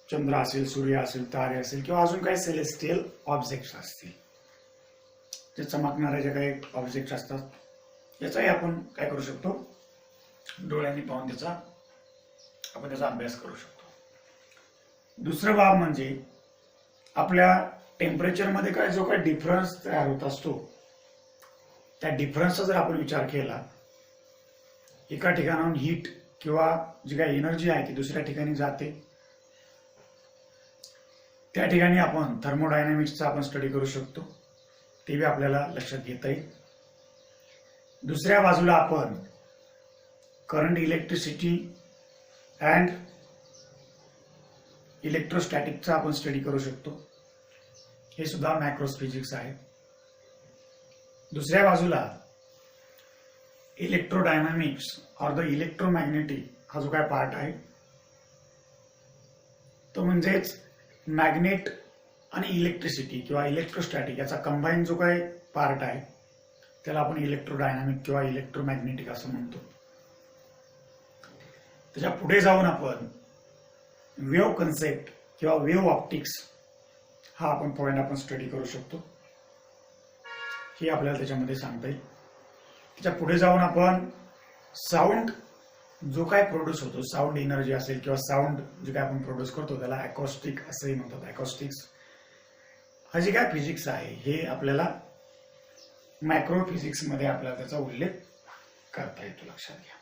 चंद्र असेल, सूर्य असेल, तारे असेल किंवा अजून काही सेलेस्टियल ऑब्जेक्ट्स असतील, जे चमकणारे जे काही ऑब्जेक्ट असतात, याचाही आपण काय करू शकतो, डोळ्यांनी पाहून त्याचा अभ्यास करू शकतो. दुसरं बाब म्हणजे आपल्या टेम्परेचरमध्ये काय जो काही डिफरन्स तयार होत असतो, त्या डिफरन्सचा जर आपण विचार केला, एका ठिकाणाहून हीट किंवा जी काही एनर्जी आहे ती दुसऱ्या ठिकाणी जाते, त्या ठिकाणी आपण थर्मोडायनामिक्सचा आपण स्टडी करू शकतो, ते बी आपल्याला लक्षात घेता येईल. दुसऱ्या बाजूला आपण करंट, इलेक्ट्रिसिटी अँड इलेक्ट्रोस्टॅटिकचा आपण स्टडी करू शकतो, हे सुद्धा मॅक्रोस फिजिक्स आहे. दुसऱ्या बाजूला इलेक्ट्रोडायनामिक्स ऑर द इलेक्ट्रोमॅग्नेटिक हा जो काय पार्ट आहे, तो म्हणजेच मॅग्नेट आणि इलेक्ट्रिसिटी किंवा इलेक्ट्रोस्टॅटिक याचा कंबाईन जो काही पार्ट आहे, त्याला आपण इलेक्ट्रोडायनामिक किंवा इलेक्ट्रोमॅग्नेटिक असं म्हणतो. त्याच्या पुढे जाऊन आपण वेव्ह कन्सेप्ट किंवा वेव्ह ऑप्टिक्स हा आपण पॉइंट आपण स्टडी करू शकतो, हे आपल्याला त्याच्यामध्ये सांगता येईल. त्याच्या पुढे जाऊन आपण साऊंड जो काय प्रोड्यूस होतो, साऊंड एनर्जी असेल किंवा साऊंड जे काय आपण प्रोड्यूस करतो, त्याला अकॉस्टिक असंही म्हणतात. अकॉस्टिक्स हा जे काय फिजिक्स आहे, हे आपल्याला मॅक्रो फिजिक्स मध्ये आपल्याला त्याचा उल्लेख करता येतो, लक्षात घ्या.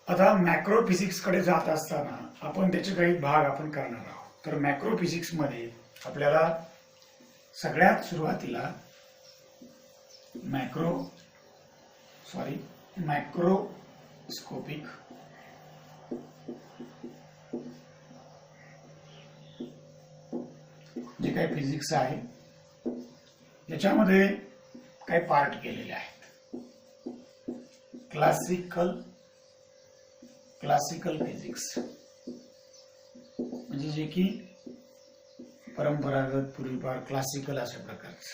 आता मॅक्रो फिजिक्स कडे जात असताना आपण त्याचे काही भाग आपण करणार आहोत. तर मॅक्रो फिजिक्स मध्ये आपल्याला सगळ्यात सुरुवातीला मॅक्रोस्कोपिक जे काही फिजिक्स आहे याच्यामध्ये काही पार्ट केलेले आहेत. क्लासिकल फिजिक्स म्हणजे जे की परंपरागत, पूर्वीपार क्लासिकल अशा प्रकारचं,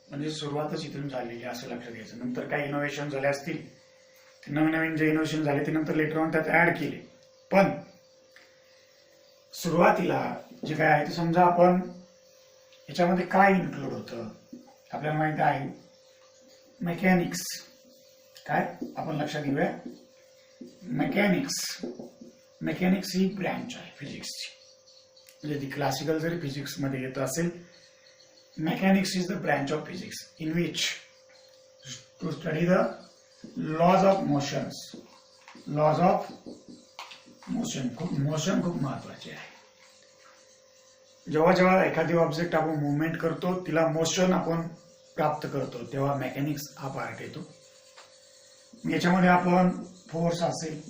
म्हणजे सुरुवातच इथून झालेली असं लक्षात घ्यायचं. नंतर काही इनोव्हेशन झाले असतील, नवीन नवीन जे इनोव्हेशन झाले ते नंतर लेटर ऑन त्यात ऍड केले, पण सुरुवातीला जे काय आहे ते समजा आपण याच्यामध्ये काय इन्क्लूड होतं आपल्याला माहिती आहे. मेकॅनिक्स काय आपण लक्षात घेऊया. मेकॅनिक्स ही ब्रँच आहे फिजिक्सची, म्हणजे ती क्लासिकल जरी फिजिक्स मध्ये येत असेल, mechanics is the branch of physics in which to study the laws of motion. Motion खूप महत्वाचे आहे. जेव्हा जेव्हा एखादी ऑब्जेक्ट आपण मुवमेंट करतो, तिला मोशन आपण प्राप्त करतो, तेव्हा मेकॅनिक्स हा पार्ट येतो. याच्यामध्ये आपण फोर्स असेल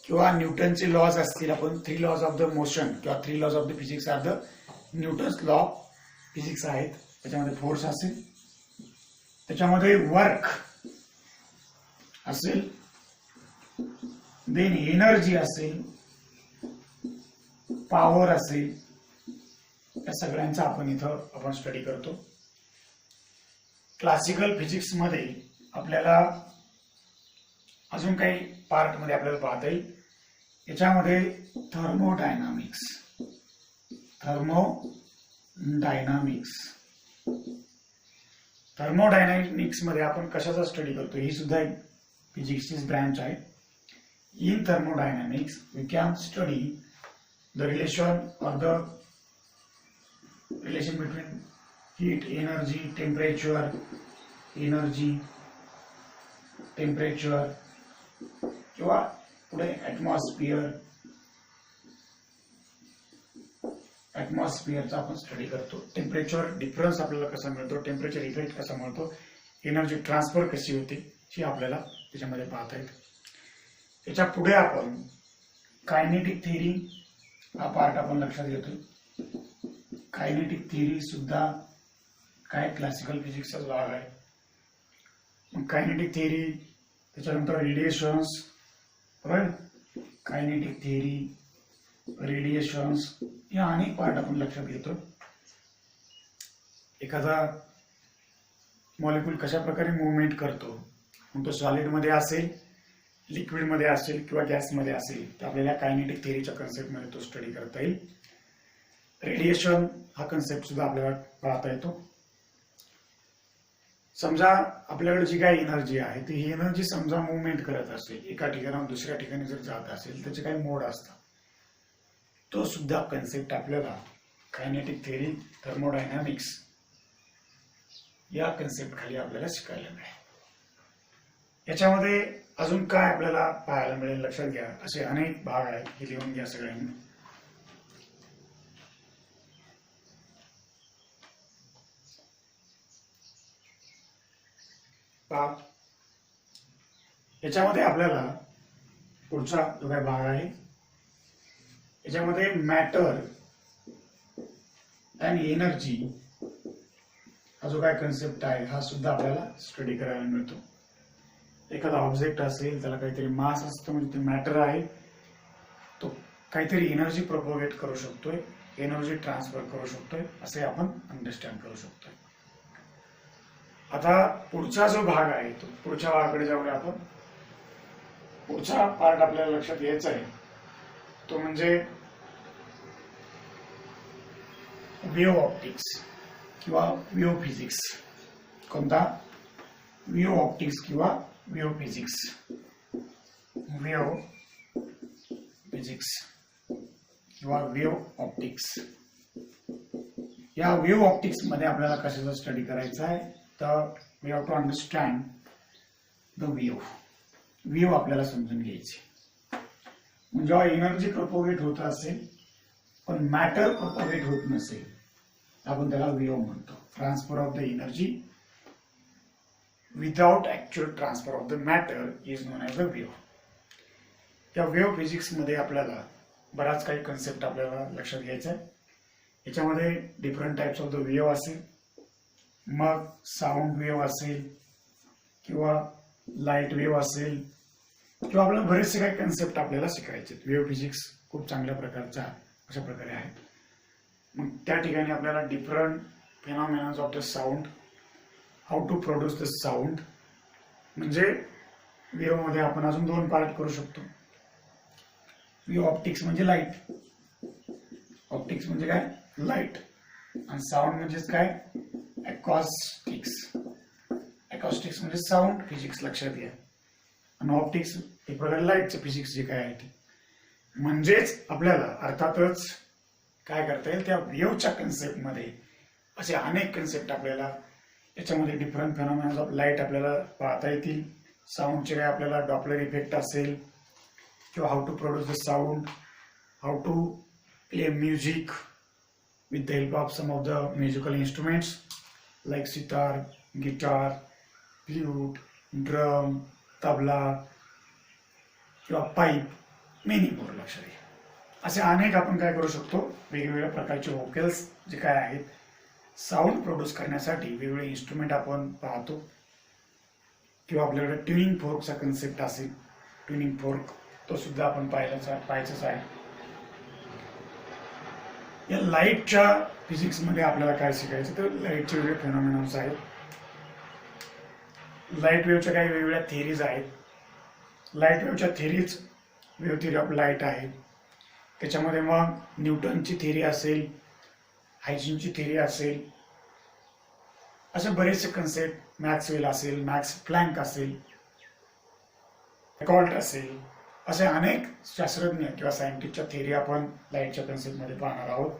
किंवा न्यूटनचे लॉज असतील, आपण 3 लॉज ऑफ द मोशन किंवा 3 laws of the physics are the Newton's law of physics आहेत. त्याच्यामध्ये फोर्स असेल, त्याच्यामध्ये वर्क असेल, देन एनर्जी असेल, पॉवर असेल, या सगळ्यांचा आपण स्टडी करतो. क्लासिकल फिजिक्स मध्ये आपल्याला अजून काही पार्ट मध्ये आपल्याला पाहता येईल. याच्यामध्ये थर्मोडायनामिक्स मध्ये आपण कशाचा स्टडी करतो, ही सुद्धा एक फिजिक्सचीच ब्रँच आहे. In thermodynamics we can study the relation between heat, temperature किंवा पुढे ॲटमॉस्फिअरचा आपण स्टडी करतो. टेम्परेचर डिफरन्स आपल्याला कसा मिळतो, टेम्परेचर इफेक्ट कसा मिळतो, एनर्जी ट्रान्सफर कशी होते, ही आपल्याला त्याच्यामध्ये पाहता येते. त्याच्या पुढे आपण कायनेटिक थिअरी हा पार्ट आपण लक्षात घेतो. कायनेटिक थिअरी सुद्धा काय क्लासिकल फिजिक्सचाच भाग आहे. मग कायनेटिक थिअरी, त्याच्यानंतर रेडिएशन्स, कायनेटिक थिअरी, रेडिएशन्स, या अनेक पार्ट आपण लक्षात घेतो. एखादा मॉलिक्यूल कशा प्रकारे मुवमेंट करतो, मग तो सॉलिडमध्ये असेल, लिक्विडमध्ये असेल किंवा गॅसमध्ये असेल, तर आपल्याला कायनेटिक थिअरीच्या कन्सेप्टमध्ये तो स्टडी करता येईल. रेडिएशन हा कन्सेप्ट सुद्धा आपल्याला पाहता येतो. समजा आपल्याकडे जी काही एनर्जी आहे ती ही एनर्जी समजा मुवमेंट करत असेल, एका ठिकाणाहून दुसऱ्या ठिकाणी जर जात असेल, त्याचे काही मोड असतात. तो सुद्धा कन्सेप्ट आपल्याला कायनेटिक थिअरी, थर्मोडायनामिक्स या कन्सेप्ट खाली आपल्याला शिकायला मिळेल. याच्यामध्ये अजून काय आपल्याला पाहायला मिळेल लक्षात घ्या. असे अनेक भाग आहेत, हे लिहून घ्या सगळ्यांनी. याच्यामध्ये आपल्याला पुढचा जो काही भाग आहे, याच्यामध्ये मॅटर अँड एनर्जी हा जो काय कन्सेप्ट आहे हा सुद्धा आपल्याला स्टडी करायला मिळतो. एखादा ऑब्जेक्ट असेल, त्याला काहीतरी मास असतं, म्हणजे ते मॅटर आहे, तो काहीतरी एनर्जी प्रोपोगेट करू शकतोय, एनर्जी ट्रान्सफर करू शकतोय, असे आपण अंडरस्टँड करू शकतोय. आता पुढचा जो भाग आहे, तो पुढच्या भागाकडे जाऊया आपण. पुढचा पार्ट आपल्याला लक्षात घ्यायचा आहे तो म्हणजे वेव्ह ऑप्टिक्स किंवा वेव्ह फिजिक्स. कोणता? वेव्ह ऑप्टिक्स किंवा वेव्ह फिजिक्स. वेव्ह फिजिक्स किंवा वेव्ह ऑप्टिक्स. या वेव्ह ऑप्टिक्स मध्ये आपल्याला कशाचा स्टडी करायचा आहे, तर we have to understand the wave. Wave आपल्याला समजून घ्यायची. जेव्हा एनर्जी प्रोपोगेट होत असेल पण मॅटर प्रोपोगेट होत नसेल, आपण त्याला वेव्ह म्हणतो. Transfer of the energy without actual transfer of the matter is non as a wave. या वेव्ह फिजिक्स मध्ये आपल्याला बराच काही कन्सेप्ट आपल्याला लक्षात घ्यायचा आहे. याच्यामध्ये different types of the wave असेल, मग साऊंड वेव्ह असेल किंवा लाईट वेव्ह असेल, किंवा आपल्याला बरेचसे काही कन्सेप्ट आपल्याला शिकायचे. वेव्ह फिजिक्स खूप चांगल्या प्रकारचा अशा प्रकारे आहे. मग त्या ठिकाणी आपल्याला different phenomenas of the sound, how to produce the sound, म्हणजे वेव्ह मध्ये आपण अजून दोन पार्ट करू शकतो. वेव्ह ऑप्टिक्स म्हणजे लाईट. ऑप्टिक्स म्हणजे काय? लाईट. आणि साऊंड म्हणजेच काय? अकॉस्टिक्स. अकॉस्टिक्स म्हणजे साऊंड फिजिक्स, लक्षात घ्या. आणि ऑप्टिक्स एक प्रकारे लाईटचं फिजिक्स जे काय आहे ते. म्हणजेच आपल्याला अर्थातच काय करता येईल, त्या वेव्हच्या कन्सेप्टमध्ये असे अनेक कन्सेप्ट आपल्याला, याच्यामध्ये डिफरंट फिनॉमिनाज ऑफ लाईट आपल्याला पाहता येतील. साऊंडचे काय आपल्याला डॉपलर इफेक्ट असेल, किंवा how to produce the sound, how to play music with the help of some of the musical instruments like sitar, guitar, flute, drum, tabla किंवा पाईप, मेनी मोर. लक्षात घ्या. असे अनेक आपण काय करू शकतो, वेगवेगळ्या प्रकारचे व्होकल्स जे काय आहेत साऊंड प्रोड्यूस करण्यासाठी वेगवेगळे इन्स्ट्रुमेंट आपण पाहतो. किंवा आपल्याकडे ट्युनिंग फोर्कचा कन्सेप्ट असेल, ट्युनिंग फोर्क तो सुद्धा आपण पाहायचाच आहे. या लाईटच्या फिजिक्स मध्ये आपल्याला काय शिकायचं, तर लाईटचे वेगळे फिनॉमिनॉन्स आहेत. लाईट वेव्हच्या काही वेगवेगळ्या थिअरीज आहेत. लाईट वेव्हच्या theories wave theory of light आहे. त्याच्यामध्ये मग न्यूटनची थिअरी असेल, हायजिनची थिअरी असेल, असे बरेचसे कन्सेप्ट, मॅक्सवेल असेल, मॅक्स प्लँक असेल, फॅकॉल्ट असेल, असे अनेक शास्त्रज्ञ किंवा सायंटिस्टच्या थिअरी आपण लाईटच्या कन्सेप्टमध्ये पाहणार आहोत.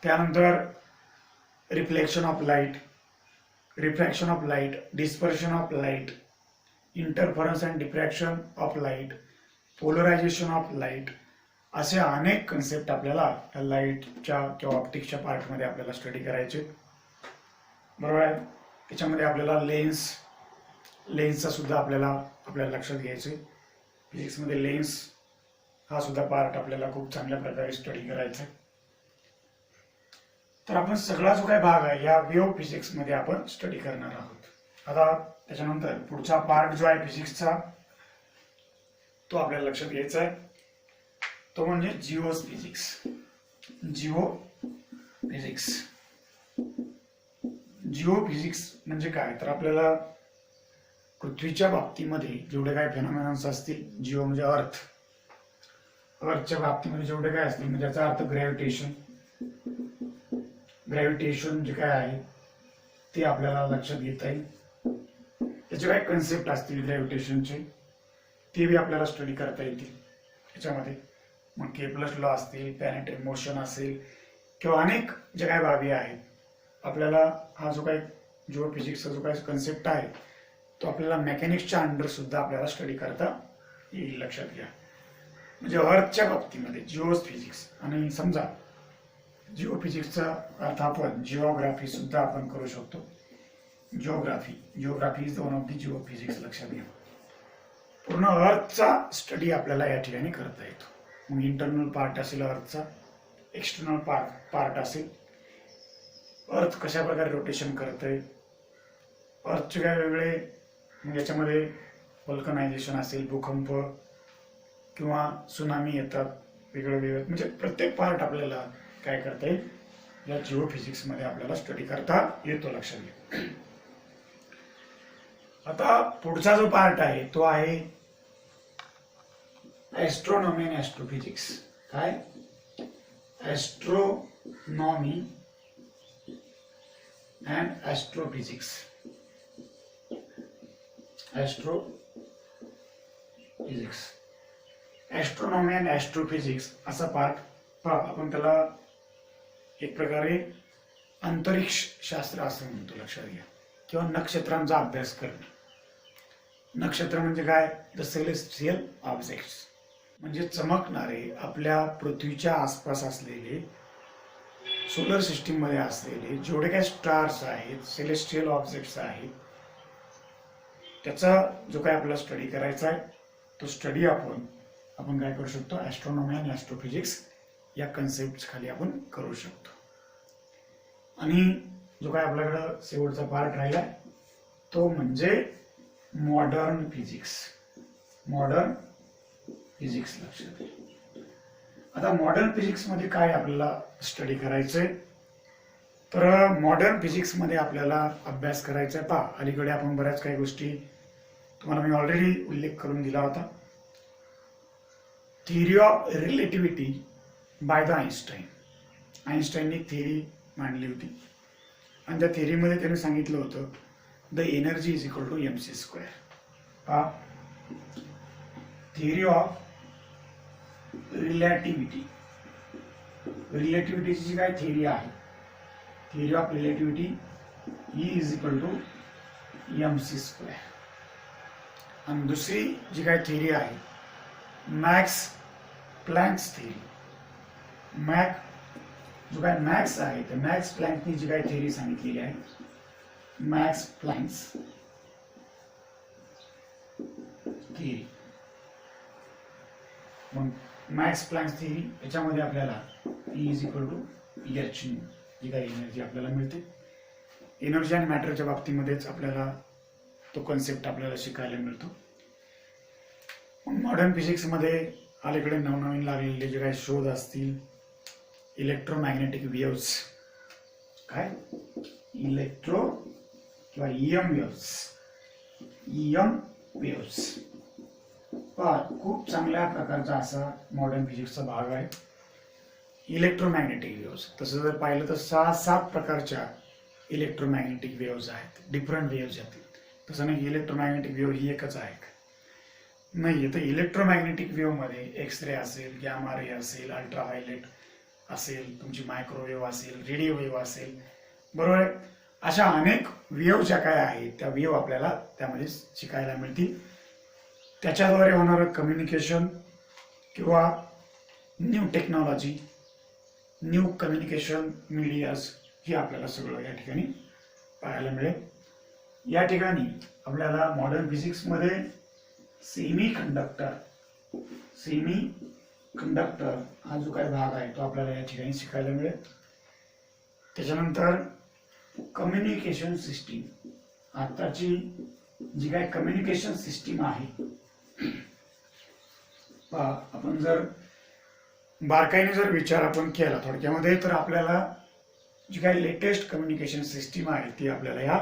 त्यानंतर reflection of light, refraction of light, dispersion of light, interference and diffraction of light, polarisation of light, असे अनेक कन्सेप्ट आपल्याला लाईटच्या किंवा ऑप्टिक्सच्या पार्टमध्ये आपल्याला स्टडी करायचे. बरोबर आहे. त्याच्यामध्ये आपल्याला लेन्सचा सुद्धा आपल्याला लक्षात घ्यायचे. फिजिक्समध्ये लेन्स हा सुद्धा पार्ट आपल्याला खूप चांगल्या प्रकारे स्टडी करायचा आहे. तर आपण सगळा जो काही भाग आहे या वेव्ह फिजिक्स मध्ये आपण स्टडी करणार आहोत. आता त्याच्यानंतर पुढचा पार्ट जो आहे फिजिक्सचा तो आपल्याला लक्षात घ्यायचा आहे, तो म्हणजे जिओ फिजिक्स. जिओ फिजिक्स. जिओफिजिक्स म्हणजे काय, तर आपल्याला पृथ्वीच्या बाबतीमध्ये जेवढे काय फेनॉमेनॉन्स असतील, जिओ म्हणजे अर्थच्या बाबतीमध्ये जेवढे काय असतील, म्हणजे याचा अर्थ ग्रॅव्हिटेशन जे काय आहे ते आपल्याला लक्षात घेता येईल. त्याचे काय कन्सेप्ट असतील ग्रॅव्हिटेशनचे, ते बी आपल्याला स्टडी करता येतील याच्यामध्ये. मग केप्लर्स लॉ असतील, प्लॅनेटरी मोशन असेल, किंवा अनेक जे काय बाबी आहेत, आपल्याला हा जो काय जिओफिजिक्सचा जो काय कन्सेप्ट आहे तो आपल्याला मेकॅनिक्सच्या अंडर सुद्धा आपल्याला स्टडी करता येईल. लक्षात घ्या. म्हणजे अर्थच्या बाबतीमध्ये जिओफिजिक्स, आणि समजा जिओफिजिक्सचा अर्थ आपण जिओग्राफी सुद्धा आपण करू शकतो. Geography is one of the geophysics. लक्षात घ्या. पूर्ण अर्थचा स्टडी आपल्याला या ठिकाणी करता येतो. मग इंटरनल पार्ट असेल अर्थचा, एक्सटर्नल पार्ट असेल, अर्थ कशा प्रकारे रोटेशन करतंय, अर्थचे काय वेगळे याच्यामध्ये व्हल्कनायझेशन असेल, भूकंप किंवा सुनामी येतात, वेगळे म्हणजे प्रत्येक पार्ट आपल्याला काय करता येईल या जिओफिजिक्स मध्ये आपल्याला स्टडी करता येतो. लक्षात घ्या. आता पुढचा जो पार्ट आहे तो आहे ॲस्ट्रॉनॉमी आणि ॲस्ट्रोफिजिक्स. काय? Astronomy and astrophysics. Astronomy and astrophysics असा पार्ट आपण त्याला एक प्रकारे अंतरिक्ष शास्त्र असं म्हणतो. लक्षात घ्या. किंवा नक्षत्रांचा अभ्यास करणे. नक्षत्र म्हणजे काय, द सेलेस्टियल ऑब्जेक्ट्स, म्हणजे चमकणारे आपल्या पृथ्वीच्या आसपास असलेले, सोलर सिस्टीम मध्ये असलेले जेवढे काही स्टार्स आहेत, सेलेस्टियल ऑब्जेक्ट्स आहेत, त्याचा जो काय आपल्याला स्टडी करायचा आहे तो स्टडी आपण काय करू शकतो, ॲस्ट्रॉनॉमी आणि ॲस्ट्रोफिजिक्स या कन्सेप्ट खाली आपण करू शकतो. आणि जो काय आपल्याकडं शेवटचा पार्ट राहिला तो म्हणजे मॉडर्न फिजिक्स. लक्षात घ्या. आता मॉडर्न फिजिक्स मध्ये काय आपल्याला स्टडी करायचंय, तर मॉडर्न फिजिक्स मध्ये आपल्याला अभ्यास करायचा आहे. पहा, अलीकडे आपण बऱ्याच काही गोष्टी तुम्हाला मी ऑलरेडी उल्लेख करून दिला होता. Theory of relativity by the आइन्स्टाईनने थिअरी मांडली होती, आणि त्या थिअरीमध्ये त्याने सांगितलं होतं the energy is equal to mc². पहा, थिअरी ऑफ रिलेटिव्हिटीची जी काय थिअरी आहे, theory of relativity is equal to mc². आणि दुसरी जी काय थिअरी आहे मॅक्स प्लँक्स थिअरी. जो काय मॅक्स आहे तर मॅक्स प्लँकनी जी काय थिअरी सांगितलेली आहे, मॅक्स प्लँक्स थिअरी. मग मॅक्स प्लँक्स थिअरी याच्यामध्ये आपल्याला E is equal to H जी काही एनर्जी आपल्याला मिळते, एनर्जी आणि मॅटरच्या बाबतीमध्येच आपल्याला तो कन्सेप्ट आपल्याला शिकायला मिळतो. मॉडर्न फिजिक्स मध्ये अलीकडे नवनवीन लागलेले जे काही शोध असतील, इलेक्ट्रोमॅग्नेटिक वेव्स, काय इलेक्ट्रो किंवा EM वेव्स, खूप चांगल्या प्रकारचा असा मॉडर्न फिजिक्सचा भाग आहे इलेक्ट्रोमॅग्नेटिक वेव्स. तसं जर पाहिलं तर 6-7 प्रकारच्या इलेक्ट्रोमॅग्नेटिक वेव्स आहेत, डिफरंट वेव्स आहेत. तसं नाही इलेक्ट्रोमॅग्नेटिक वेव्ह ही एकच आहे नाही. तर इलेक्ट्रोमॅग्नेटिक वेव्ह मध्ये एक्स रे असेल, गॅमा रे असेल, अल्ट्राव्हायलेट असेल, तुमची मायक्रोवेव्ह असेल, रेडिओ वेव्ह असेल, बरोबर आहे. अशा अनेक वेव्ह ज्या काय आहेत त्या वेव्ह आपल्याला त्यामध्ये शिकायला मिळतील. त्याच्याद्वारे होणारं कम्युनिकेशन किंवा new technology, new communication medias हे आपल्याला सगळं या ठिकाणी पाहायला मिळेल. या ठिकाणी आपल्याला मॉडर्न फिजिक्स मध्ये सेमी कंडक्टर हा जो काही भाग आहे तो आपल्याला या ठिकाणी शिकायला मिळेल. त्याच्यानंतर कम्युनिकेशन सिस्टीम, आताची जी काही कम्युनिकेशन सिस्टीम आहे, आपण जर बारकाईने जर विचार आपण केला थोडक्यामध्ये, तर आपल्याला जी काही लेटेस्ट कम्युनिकेशन सिस्टीम आहे ती आपल्याला या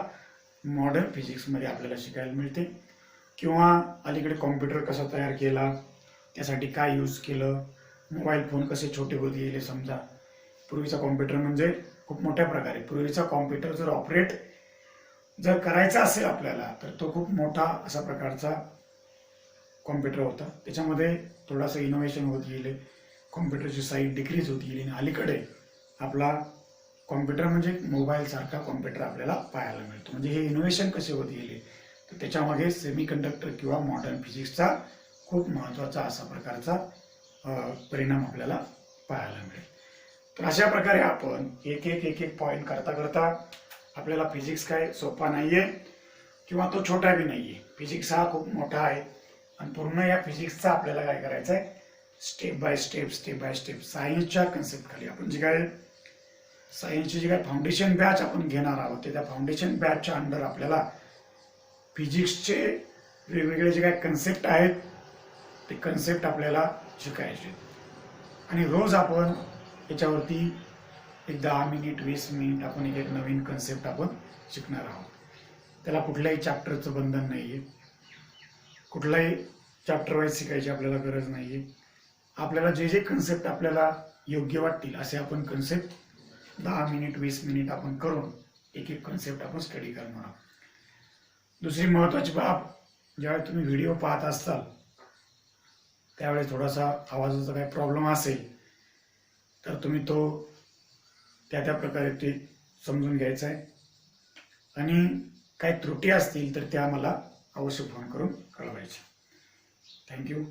मॉडर्न फिजिक्समध्ये आपल्याला शिकायला मिळते. किंवा अलीकडे कॉम्प्युटर कसा तयार केला, त्यासाठी काय यूज केलं, मोबाईल फोन कसे छोटे होत गेले. समजा पूर्वीचा कॉम्प्युटर म्हणजे खूप मोठ्या प्रकारे, पूर्वीचा कॉम्प्युटर जर करायचा असेल आपल्याला तर तो खूप मोठा असा प्रकारचा कॉम्प्युटर होता. त्याच्यामध्ये थोडासा इनोव्हेशन होत गेले, कॉम्प्युटरची साईज डिक्रीज होत गेली. आणि अलीकडे आपला कॉम्प्युटर म्हणजे मोबाईल सारखा कॉम्प्युटर आपल्याला पाहायला मिळतो. म्हणजे हे इनोव्हेशन कसे होत गेले तर त्याच्यामध्ये सेमी कंडक्टर किंवा मॉडर्न फिजिक्सचा खूप महत्त्वाचा असा प्रकारचा परिणाम आपल्याला पाहायला मिळेल. तर अशा प्रकारे आपण एक एक पॉईंट करता करता, आपल्याला फिजिक्स काय सोपा नाहीये किंवा तो छोटा बी नाहीये. फिजिक्स हा खूप मोठा आहे आणि पूर्ण या फिजिक्सचा आपल्याला काय करायचं आहे, स्टेप बाय स्टेप सायन्सच्या कन्सेप्ट खाली आपण सायन्सची जी काय फाउंडेशन बॅच आपण घेणार आहोत, त्या फाउंडेशन बॅचच्या अंडर आपल्याला फिजिक्सचे वेगवेगळे जे काय कन्सेप्ट आहेत ते कन्सेप्ट आपल्याला शिकायचे. आणि रोज आपण याच्यावरती एक 10 मिनिट 20 मिनिट आपण एक नवीन कन्सेप्ट आपण शिकणार आहोत. त्याला कुठल्याही चॅप्टरचं बंधन नाहीये, कुठलाही चॅप्टर वाईज शिकायची आपल्याला गरज नाहीये. आपल्याला जे कन्सेप्ट आपल्याला योग्य वाटतील असे आपण कन्सेप्ट 10 मिनिट 20 मिनिट आपण करून एक कन्सेप्ट आपण स्टडी करणार आहोत. दुसरी महत्त्वाची बाब, ज्यावेळी तुम्ही व्हिडिओ पाहत असताल त्यावेळेस थोडासा आवाजाचा काही प्रॉब्लेम असेल तर तुम्ही तो त्या प्रकारे ते समजून घ्यायचा आहे. आणि काही त्रुटी असतील तर त्या मला अवश्य फोन करून कळवायच्या. थँक्यू.